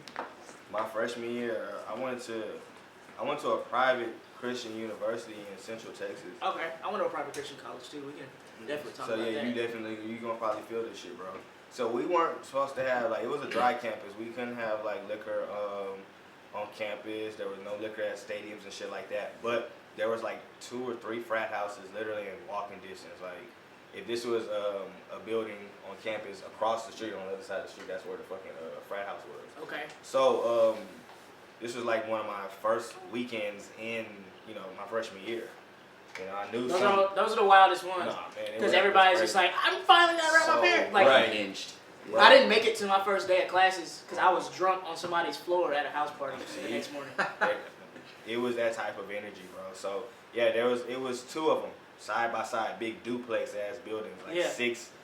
My freshman year, I went to a private Christian university in Central Texas. Okay, I went to a private Christian college too. We can definitely talk So about yeah, that. you gonna probably feel this shit, bro. So we weren't supposed to have it was a dry campus. We couldn't have like liquor on campus. There was no liquor at stadiums and shit like that. But there was like 2 or 3 frat houses literally in walking distance. Like if this was a building on campus across the street on the other side of the street, that's where the fucking frat house was. Okay. So this was like one of my first weekends in my freshman year. You know, I knew Those are the wildest ones. Nah, man, Because everybody's just like, I'm finally gonna wrap my parents. Like, right. Hinged. I didn't make it to my first day of classes because I was drunk on somebody's floor at a house party the next morning. It was that type of energy, bro. So yeah, it was 2 of them side by side, big duplex ass buildings, like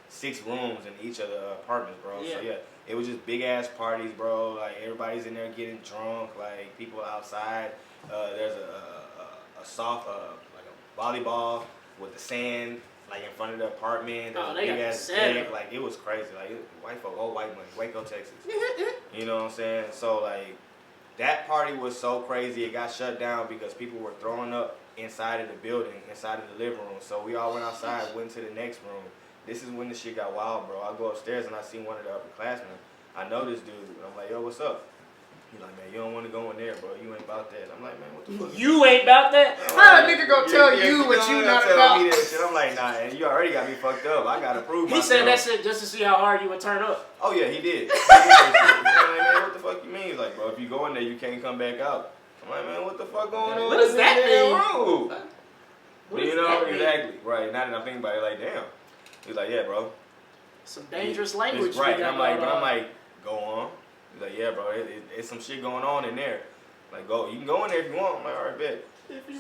6 rooms in each of the apartments, bro. Yeah. So yeah, it was just big ass parties, bro. Like everybody's in there getting drunk, like people outside. There's a soft like a volleyball with the sand like in front of the apartment. There's a they big got ass the deck. setup. Like it was crazy. Like white folk, old white money, Waco, Texas. You know what I'm saying? So like that party was so crazy it got shut down because people were throwing up inside of the building, inside of the living room. So we all went outside, went to the next room. This is when the shit got wild, bro. I go upstairs and I see one of the upperclassmen. I know this dude. I'm like, yo, what's up? He's like, man, you don't want to go in there, bro. You ain't about that. I'm like, man, what the fuck? You ain't about that? How a nigga gonna tell you what you not tell about? me that shit. I'm like, nah, and you already got me fucked up. I gotta prove He myself. said that shit just to see how hard you would turn up. Oh yeah, he did. He did that shit. I'm like, man, what the fuck you mean? He's like, bro, if you go in there, you can't come back out. I'm like, man, what the fuck going on? What does that mean? What does You know, that mean? exactly. Right. Now that I'm thinking about it, like, damn. He's like, yeah, bro. Some dangerous language. It's right. we got I'm like, going but I'm on. like, go on. He's like, yeah, bro. It's some shit going on in there. Like, go. You can go in there if you want. I'm like, all right, bet.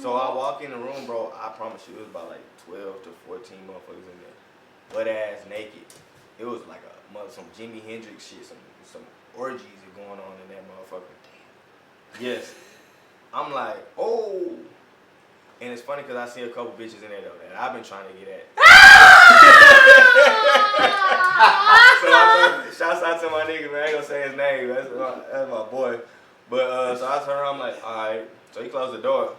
So I walk in the room, bro. I promise you, it was about like 12 to 14 motherfuckers in there, butt ass naked. It was like some Jimi Hendrix shit, some orgies going on in that motherfucker. Yes. I'm like, oh. And it's funny because I see a couple bitches in there though that I've been trying to get at. So shouts out to my nigga, man. I ain't gonna say his name. That's my boy. But so I turn around, I'm like, all right. So he closed the door.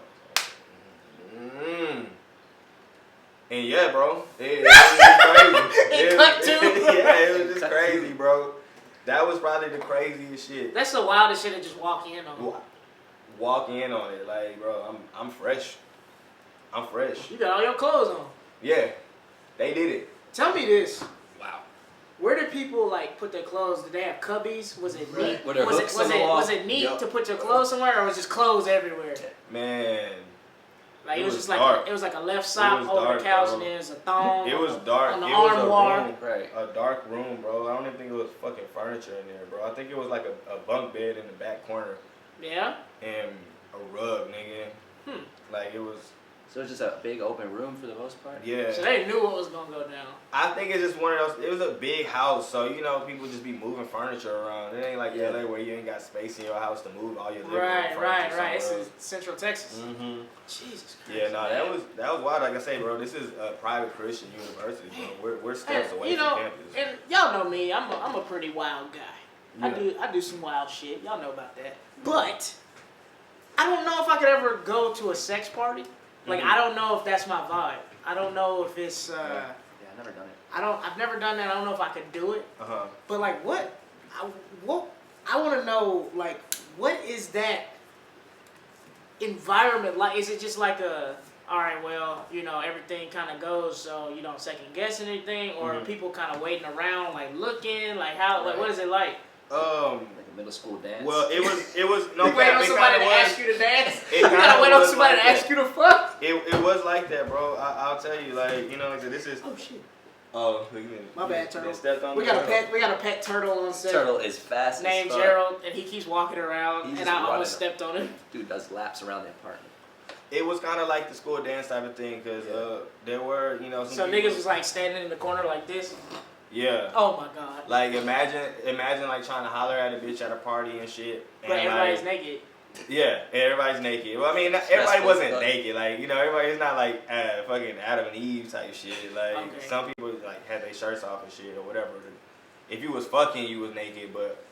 And yeah, bro, it was just crazy. It cut too. Yeah, it was just crazy, bro. That was probably the craziest shit. That's the wildest shit to just walk in on. Walk in on it, like, bro, I'm fresh. I'm fresh. You got all your clothes on. Yeah, they did it. Tell me this. Wow. Where did people like put their clothes? Did they have cubbies? Was it neat? Were there hooks on the wall? Was it neat Yup. to put your clothes somewhere, or was just clothes everywhere? Man, Like It it was was just like dark. it was like a left sock was over dark, the couch, bro. and there's a thong. it was on the- dark. on the It was armoire. a room, Right. a dark room, bro. I don't even think it was fucking furniture in there, bro. I think it was like a bunk bed in the back corner Yeah. and a rug, nigga. Like it was So it's just a big open room for the most part? Yeah. So they knew what was gonna go down. I think it's just one of those. It was a big house, so you know people just be moving furniture around. It ain't like LA where you ain't got space in your house to move all your living room furniture. Right. It's in Central Texas. Mm-hmm. Jesus Christ. Yeah, no, that was wild. Like I say, bro, this is a private Christian university, bro. We're steps And, away you from know, campus. and y'all know me. I'm a pretty wild guy. Yeah. I do some wild shit. Y'all know about that. But I don't know if I could ever go to a sex party. Like I don't know if that's my vibe. I don't know if it's. Yeah, I've never done it. I've never done that. I don't know if I could do it. Uh-huh. But like, what I want to know, like, what is that environment like? Is it just like all right, well, you know, everything kind of goes, so you don't second guess anything, or are people kind of waiting around, like looking, like how, like, what is it like? Like a middle school dance? Well, it was no. You wait on it somebody kinda to was. ask you to dance. It You gotta kinda wait on was somebody like to ask that. you to fuck. It was like that, bro. I'll tell you, like, you know, like this is. Oh shit. Oh, look at me. My bad, Turtle. They stepped on We the got a turtle. pet. We got a pet turtle on set. Turtle is fast Named as fuck. Gerald, and he keeps walking around, He's and I running. almost stepped on him. Dude does laps around the apartment. It was kind of like the school dance type of thing, because there were, you know, some So people, niggas was like standing in the corner like this. yeah. Oh my god. Like imagine like trying to holler at a bitch at a party and shit. And But everybody's like, naked. yeah, and everybody's naked. Well, I mean, everybody Stressful wasn't stuff. naked. Like, you know, everybody's not like fucking Adam and Eve type shit. Like Okay. some people like had their shirts off and shit or whatever. If you was fucking, you was naked. But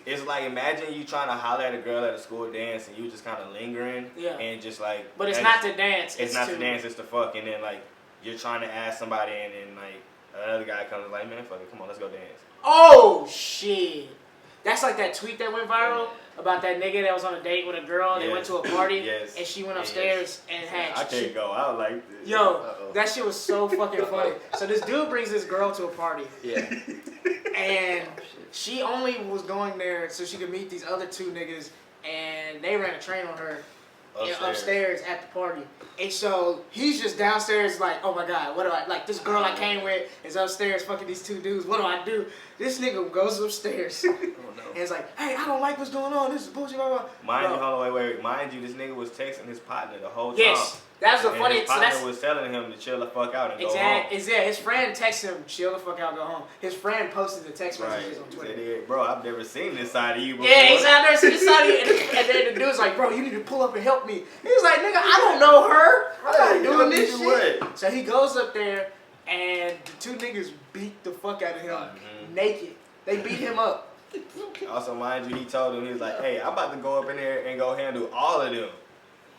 it's like imagine you trying to holler at a girl at a school dance and you just kind of lingering. Yeah. And just like. But it's and not to dance. It's not to to dance. It's to fuck. And then like you're trying to ask somebody and then like another guy comes and like, man, fuck it, come on, let's go dance. Oh shit. That's like that tweet that went viral about that nigga that was on a date with a girl and they went to a party Yes. and she went upstairs and had I can't go out like this. Yo, Uh-oh. that shit was so fucking funny. So this dude brings this girl to a party Yeah. and she only was going there so she could meet these other two niggas and they ran a train on her upstairs at the party. And so he's just downstairs like, oh my god, what do I, like this girl I came with is upstairs fucking these two dudes, what do I do? This nigga goes upstairs Oh no. and it's like, hey, I don't like what's going on, this is bullshit, blah, blah. Mind you, Bro. hold on, wait. Mind you, this nigga was texting his partner the whole time. Yes, that's the And funny, his so partner that's, was telling him to chill the fuck out and go exactly, yeah, his friend texted him, chill the fuck out, go home. His friend posted the text home. Right. messages on He Twitter. said, "Yeah, bro, I've never seen this side of you before." Yeah, he's out there, so this side of you, and then the dude's like, bro, you need to pull up and help me. He's like, nigga, I don't know her. I'm not Hey, doing help this me do shit. what? So he goes up there, and the two niggas beat the fuck out of him, naked. They beat him up. Also, mind you, he told him, he was like, hey, I'm about to go up in there and go handle all of them.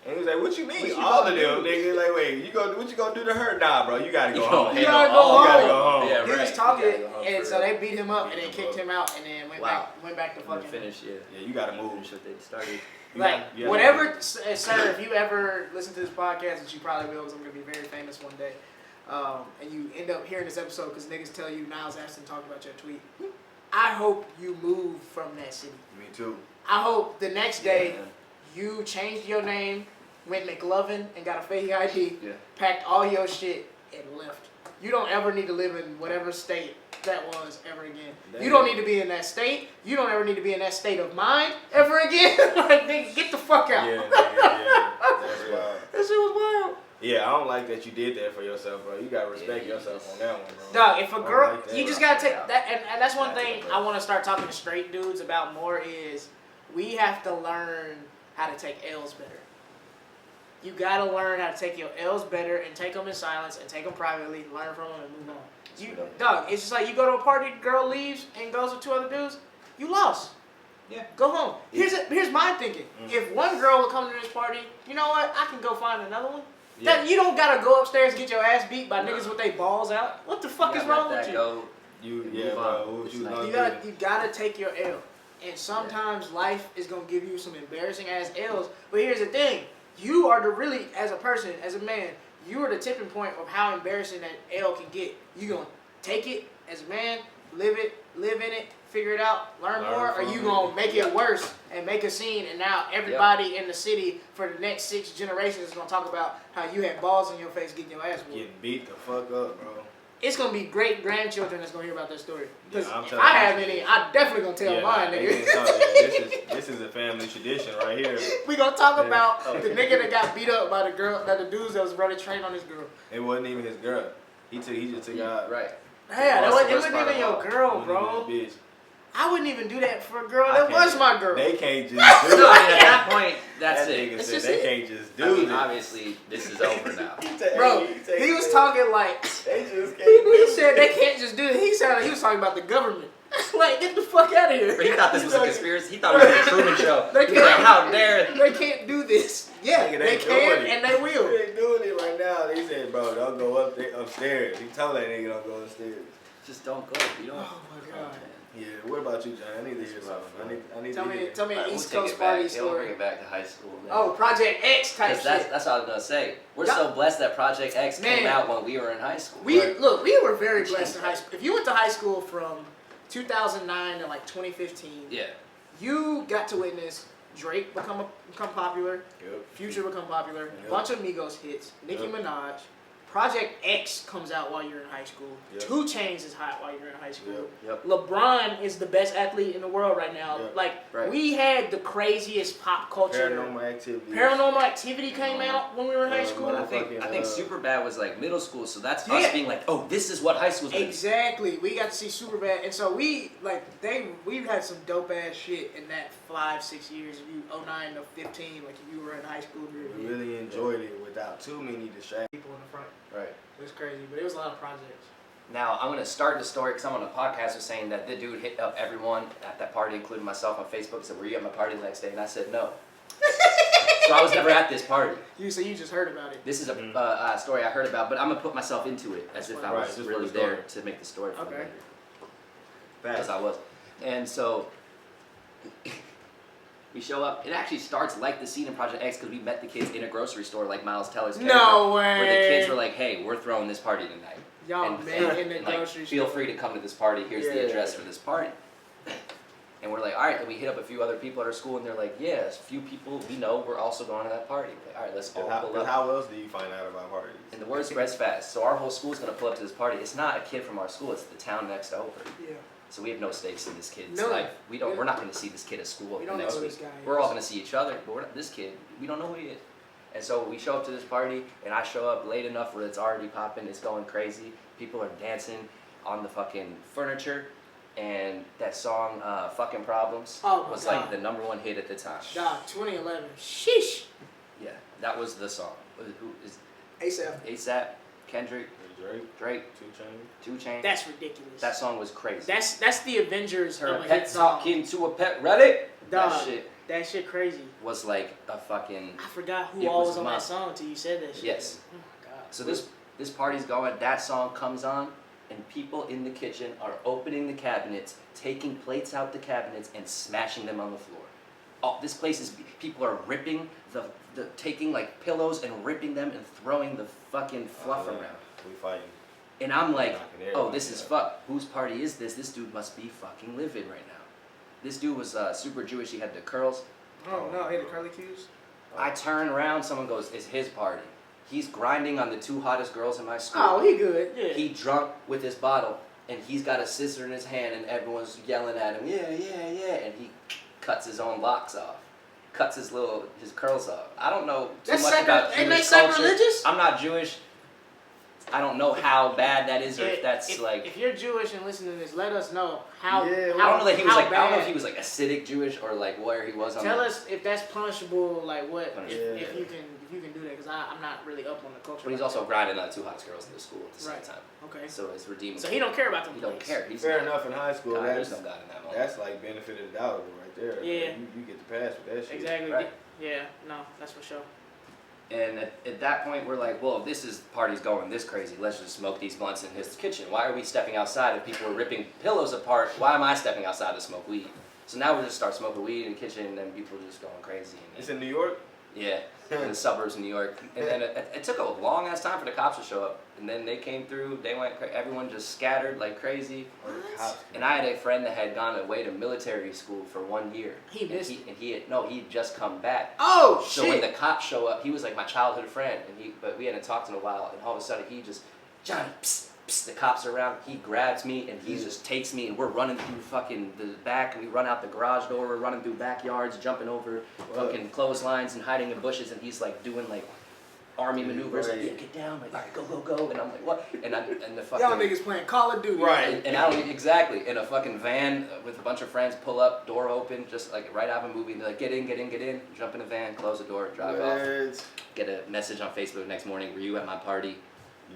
And he was like, what you mean, What you all of gonna them? do? Nigga, like, wait, what you gonna do to her? Nah, bro, you gotta go You home. don't You handle gotta go all- home. You gotta go home. Yeah, He right. was talking, You gotta go home and for so real. they beat him up, and Beat then him kicked up. him out, and then went Wow. back to And fucking. finish, yeah. Yeah, you gotta move. Finish what they started. You Like, gotta- you gotta whatever, move. sir, if you ever listen to this podcast, which you probably will, because I'm going to be very famous one day, and you end up hearing this episode because niggas tell you Niles Abston talked about your tweet, I hope you move from that city. Me too. I hope the next day Yeah. you changed your name, went McLovin, and got a fake ID, Yeah. packed all your shit, and left. You don't ever need to live in whatever state that was ever again. You don't need to be in that state. You don't ever need to be in that state of mind ever again. Like, nigga, get the fuck out. Yeah, yeah. That's wild. That shit was wild. Yeah, I don't like that you did that for yourself, bro. You gotta respect Yeah, yourself on that one, bro. Dog, if a I don't girl, like that, you just bro. gotta take that, and that's one Back to thing the I want to start talking to straight dudes about more is we have to learn how to take L's better. You gotta learn how to take your L's better and take them in silence and take them privately, learn from them and move on. You, dog, it's just like you go to a party, girl leaves and goes with two other dudes, you lost. Yeah. Go home. Here's my thinking. If one girl would come to this party, you know what? I can go find another one. Yeah. That you don't gotta go upstairs and get your ass beat by niggas with their balls out. What the fuck is wrong with you? Go. Yeah, Move bro. on. What you It's gonna nice. do? You gotta take your L. And sometimes life is gonna give you some embarrassing ass L's. But here's the thing. You are the really, as a person, as a man, you are the tipping point of how embarrassing that L can get. You gonna take it as a man, live in it, figure it out, learn more, or from you it. gonna make it worse and make a scene, and now everybody in the city for the next 6 generations is gonna talk about how you had balls in your face getting your ass whooped. Getting beat the fuck up, bro. it's gonna be great grandchildren that's gonna hear about that story. Because I'm if telling I you. have any, I definitely gonna tell mine, they nigga. can tell you, this is a family tradition right here. We gonna talk Yeah. about the nigga that got beat up by the girl, the dudes that was running train on his girl. It wasn't even his girl. He just took out. Right. Yeah, That's the it worst wasn't part even your about it. girl, Wasn't bro. even his bitch. I wouldn't even do that for a girl I that was can't- my girl. They can't just No, do I mean, it. at that point, that's That it. nigga It's said just they it. can't just I do mean, it. obviously, this is over now. Bro, he was talking like They just can't he do said it. they can't just do it. He sounded like he was talking about the government. Like, get the fuck out of But he here. thought this was a conspiracy. He thought it was a Truman Show. They He was like, can't- how dare. They can't do this. Yeah, Nigga, they doing can it. and they will. They doing it right now. They said, bro, don't go upstairs. He told that nigga don't go upstairs. Just don't go. You don't. Oh my god. Yeah, what about you, John? I need to hear something. I need Tell to me, hear. tell me an We'll East take Coast it back. party It'll bring story. it back to high school. Man. Oh, Project X type 'Cause shit. that's what I was gonna say. We're Yeah. so blessed that Project X came Man. out when we were in high school. We Right? look, we were very blessed in high school. If you went to high school from 2009 to like 2015, Yeah. you got to witness Drake become popular, Yep. Future become popular, Yep. a bunch of Migos hits, Nicki Yep. Minaj. Project X comes out while you're in high school. Yep. 2 Chainz is hot while you're in high school. Yep. LeBron is the best athlete in the world right now. Yep. Like, Right. we had the craziest pop culture. Paranormal activity. Paranormal Activity came out when we were in high school. I think Motherfucking, Superbad was like middle school, so that's Yeah. us being like, oh, this is what high school's gonna be. Exactly. We got to see Superbad, and so we had some dope ass shit in that 5-6 years. If you 09 to 15, like if you were in high school, We really enjoyed it without too many distractions. people in the front. Right. It was crazy, but it was a lot of projects. Now, I'm going to start the story because I'm on a podcast was saying that the dude hit up everyone at that party, including myself on Facebook, said, were you at my party the next day? And I said, no. So I was never at this party. You just heard about it. This is a story I heard about, but I'm going to put myself into it as if I Right, was just really for the story. there to make the story for Okay. later. Facts. As I was. And so we show up. It actually starts like the scene in Project X because we met the kids in a grocery store like Miles Teller's character. No way. Where the kids were like, hey, we're throwing this party tonight. Y'all And- met in the and, like, grocery feel store. free to come to this party. Here's the Yeah. address for this party. And we're like, all right. And we hit up a few other people at our school, and they're like, yeah, a few people we know we're also going to that party. We're like, all right, let's all pull up. How else do you find out about parties? And the word spreads fast. So our whole school's going to pull up to this party. It's not a kid from our school. It's the town next over. Yeah. So we have no stakes in this kid's None. life. Yeah. We're not going to see this kid at school We don't next know who week. this guy We're is. all going to see each other, but this kid, we don't know who he is. And so we show up to this party, and I show up late enough where it's already popping, it's going crazy. People are dancing on the fucking furniture, and that song, Fucking Problems, Oh my was God. like the #1 hit at the time. God, 2011. Sheesh. Yeah, that was the song. Who is ASAP. ASAP, Kendrick, Drake, 2 Chainz. 2 Chainz. That's ridiculous. That song was crazy. That's the Avengers Her of a pet hit song. talking to a pet, ready? Dog, That shit crazy. was like a fucking. I forgot who It all was was on that must. song until you said that shit. Yes. Oh my god. So this party's going. That song comes on, and people in the kitchen are opening the cabinets, taking plates out the cabinets, and smashing them on the floor. Oh, this place is. People are ripping taking like pillows and ripping them and throwing the fucking fluff around. We fighting. And I'm like, Knocking oh, everybody this is out. fuck. Whose party is this? This dude must be fucking livid right now. This dude was super Jewish. He had the curls. Oh no, he had the curly cues. I turn around. Someone goes, it's his party. He's grinding on the 2 hottest girls in my school. Oh, he good. Yeah. He drunk with his bottle, and he's got a scissor in his hand, and everyone's yelling at him, yeah, yeah, yeah, and he cuts his own locks off. Cuts his curls off. I don't know too That's much about ain't Jewish that culture. sacrilegious? I'm not Jewish. I don't know how bad that is, or if that's if, like. If you're Jewish and listening to this, let us know how. Yeah, I don't know that he was how like. I don't know bad. if he was like acidic Jewish or like where he was on. Tell the, us if that's punishable. Like what? Punishable. If you can do that, because I'm not really up on the culture. But he's also grinding on the 2 hottest girls in the school at the same Right. time. Okay. So it's redeemable. So he don't care about them. He don't plays. care. He's Fair not- enough in high school. God, That's there's no God in that moment. that's like benefit of the doubt right there. Yeah. You get the pass with that shit. Exactly. Right. Yeah. No, that's for sure. And at that point, we're like, well, if this is party's going this crazy, let's just smoke these blunts in his kitchen. Why are we stepping outside if people are ripping pillows apart? Why am I stepping outside to smoke weed? So now we just start smoking weed in the kitchen, and then people are just going crazy. And It's in New York. yeah, in the suburbs of New York. And then it took a long ass time for the cops to show up. And then they came through. They went. Everyone just scattered like crazy. And I had a friend that had gone away to military school for 1 year. He missed and he had just come back. Oh So shit. when the cops show up, he was like my childhood friend, but we hadn't talked in a while, and all of a sudden he just, Johnny, psst, psst, the cops are around. He grabs me and he just takes me, and we're running through fucking the back, and we run out the garage door, we're running through backyards, jumping over fucking clotheslines and hiding in bushes, and he's like doing like army maneuvers, like, yeah, get down, like, all right, go, and I'm like, what? And the fucking... Y'all niggas playing Call of Duty. Right. And I don't, exactly, in a fucking van with a bunch of friends, pull up, door open, just like right out of a movie, and they're like, get in, jump in the van, close the door, drive off. Get a message on Facebook the next morning, were you at my party?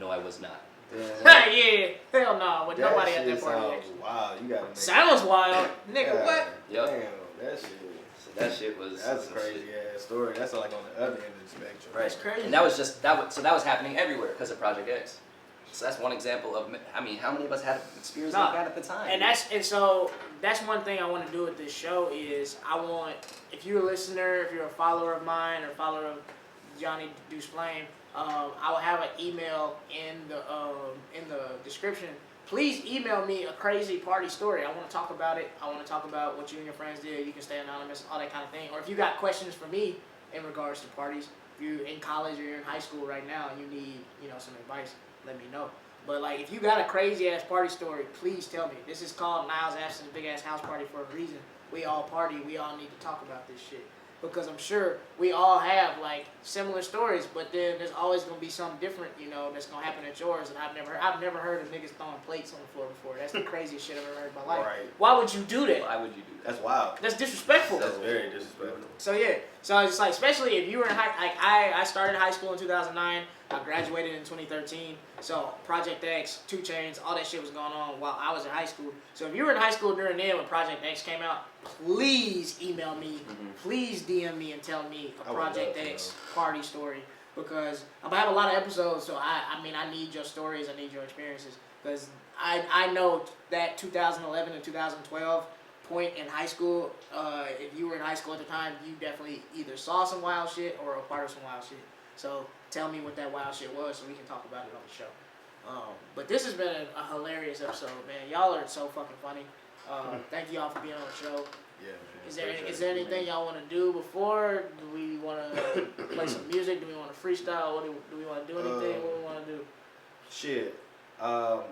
No, I was not. Yeah, hell no, with nobody at that party. Wow, you gotta make Sounds wild. Nigga, what? Yep. Damn, that shit. That shit was... That's a crazy ass story. That's like on the other end of the spectrum. Right. That's crazy. And that was just, that was happening everywhere because of Project X. So that's one example of, I mean, how many of us had experience like that at the time? And so that's one thing I want to do with this show is I want, if you're a listener, if you're a follower of mine or follower of Johnny Duece Flame, I will have an email in the description. Please email me a crazy party story. I want to talk about it. I want to talk about what you and your friends did. You can stay anonymous, all that kind of thing. Or if you got questions for me in regards to parties, if you're in college or you're in high school right now and you need, some advice, let me know. But like, if you got a crazy ass party story, please tell me. This is called Niles Abston's Big Ass House Party for a reason. We all party. We all need to talk about this shit. Because I'm sure we all have like similar stories, but then there's always gonna be something different, that's gonna happen at yours. And I've never heard of niggas throwing plates on the floor before. That's the craziest shit I've ever heard in my life. Right. Why would you do that? Why would you do that? That's wild. That's disrespectful. That's very disrespectful. So yeah, so it's like, especially if you were in I started high school in 2009. I graduated in 2013. So Project X, 2 Chainz, all that shit was going on while I was in high school. So if you were in high school during then when Project X came out, please email me, please DM me and tell me a Project X party story, because I'm gonna have a lot of episodes. So I need your stories, I need your experiences, because I know that 2011 and 2012 point in high school, if you were in high school at the time, you definitely either saw some wild shit or a part of some wild shit. So tell me what that wild shit was so we can talk about it on the show. But this has been a hilarious episode, man. Y'all are so fucking funny. Thank y'all for being on the show. Yeah, man. Is there anything y'all want to do before? Do we want to play some music? Do we want to freestyle? Do we want to do anything? What do we want to do? Shit. I'll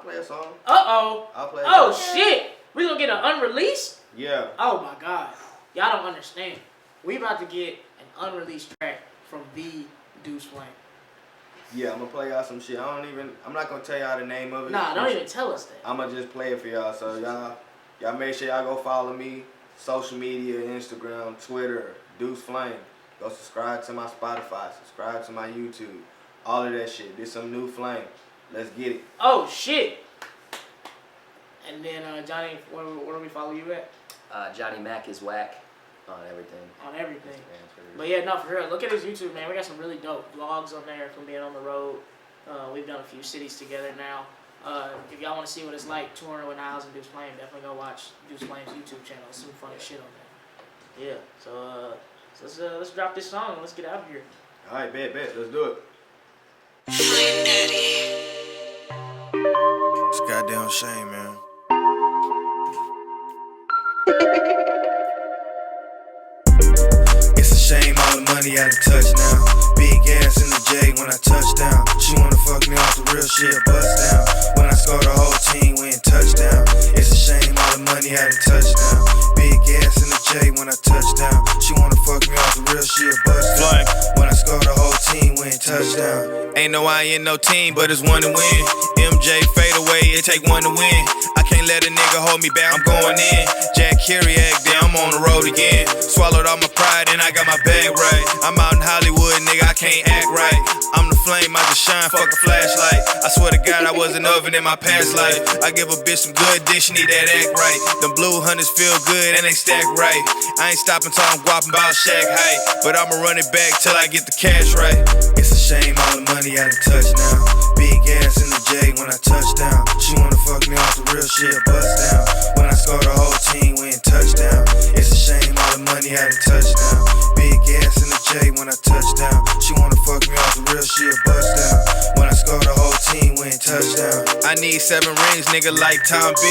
play a song. Uh-oh. I'll play a Oh, song. shit. We gonna get an unreleased? Yeah. Oh, my God. Y'all don't understand. We about to get an unreleased track from the Duece Flame. Yeah, I'm gonna play y'all some shit. I'm not gonna tell y'all the name of it. Nah, don't even tell us that. I'm gonna just play it for y'all. So y'all make sure y'all go follow me, social media, Instagram, Twitter, Duece Flame. Go subscribe to my Spotify, subscribe to my YouTube, all of that shit. This some new flame. Let's get it. Oh, shit. And then, Johnny, where do we follow you at? Johnny Mac is whack on everything. On everything. But yeah, no, for real. Look at his YouTube, man. We got some really dope vlogs on there from being on the road. We've done a few cities together now. If y'all want to see what it's like touring with Niles and Duece Flame, definitely go watch Duece Flame's YouTube channel. There's some funny shit on there. Yeah, so let's drop this song and let's get out of here. All right, bet. Let's do it. It's a goddamn shame, man. It's a shame all the money out of touch now. Big ass in the J when I touch down. She wanna fuck me off the real shit, bust down. When I score the whole team, we in touchdown. It's a shame all the money out of touch now. Big ass in the J when I touch down. She wanna fuck me off the real shit, bust down. When I score the whole team, we in touchdown. Ain't no I in no team, but it's one to win. MJ fade away, it take one to win. I can't let a nigga hold me back, I'm going in. Jack Kiriak, then I'm on the road again. Swallowed all my pride and I got my bag right. I'm out in Hollywood, nigga, I can't act right. I'm the flame, I just shine, fuck a flashlight. I swear to God, I was an oven in my past life. I give a bitch some good dick, she need that act right. Them blue hunters feel good and they stack right. I ain't stopping till I'm guapping about Shaq height. But I'ma run it back till I get the cash right. It's a shame all the money out of touch now. Big ass in the J when I touch down. She wanna fuck me off the real shit, bust down. When I score the whole team, we in touchdown. It's a shame all the money out of touchdown. Big ass in the J when I touch down. She wanna fuck me off the real shit, bust down. When I score the whole team, we in touchdown. I need 7 rings, nigga, like Tom B.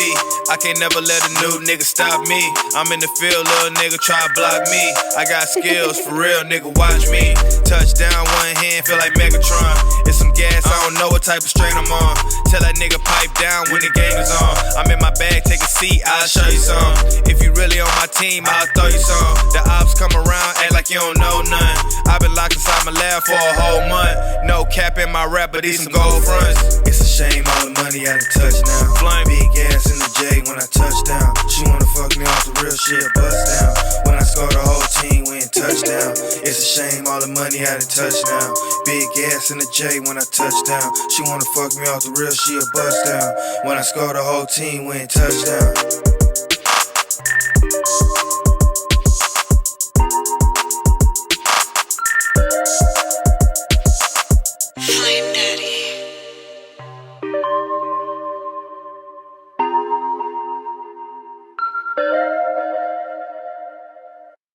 I can't never let a new nigga stop me. I'm in the field, little nigga, try to block me. I got skills, for real, nigga, watch me. Touchdown, one hand, feel like Megatron. It's some gas, I don't know what what type of strain I'm on. Tell that nigga pipe down when the game is on. I'm in my bag, take a seat, I'll show you some. If you really on my team, I'll throw you some. The ops come around, act like you don't know none. I've been locked inside my lab for a whole month. No cap in my rap, but these some gold fronts. It's a shame all the money I done touched now. Flying big ass in the J when I touch down. She wanna fuck me off the real shit, bust down. When I score the whole team, we in touchdown. It's a shame all the money I done touched now. Big ass in the J when I touch down. She wanna fuck me off the real shit, bust down. When I score the whole team, we in touchdown.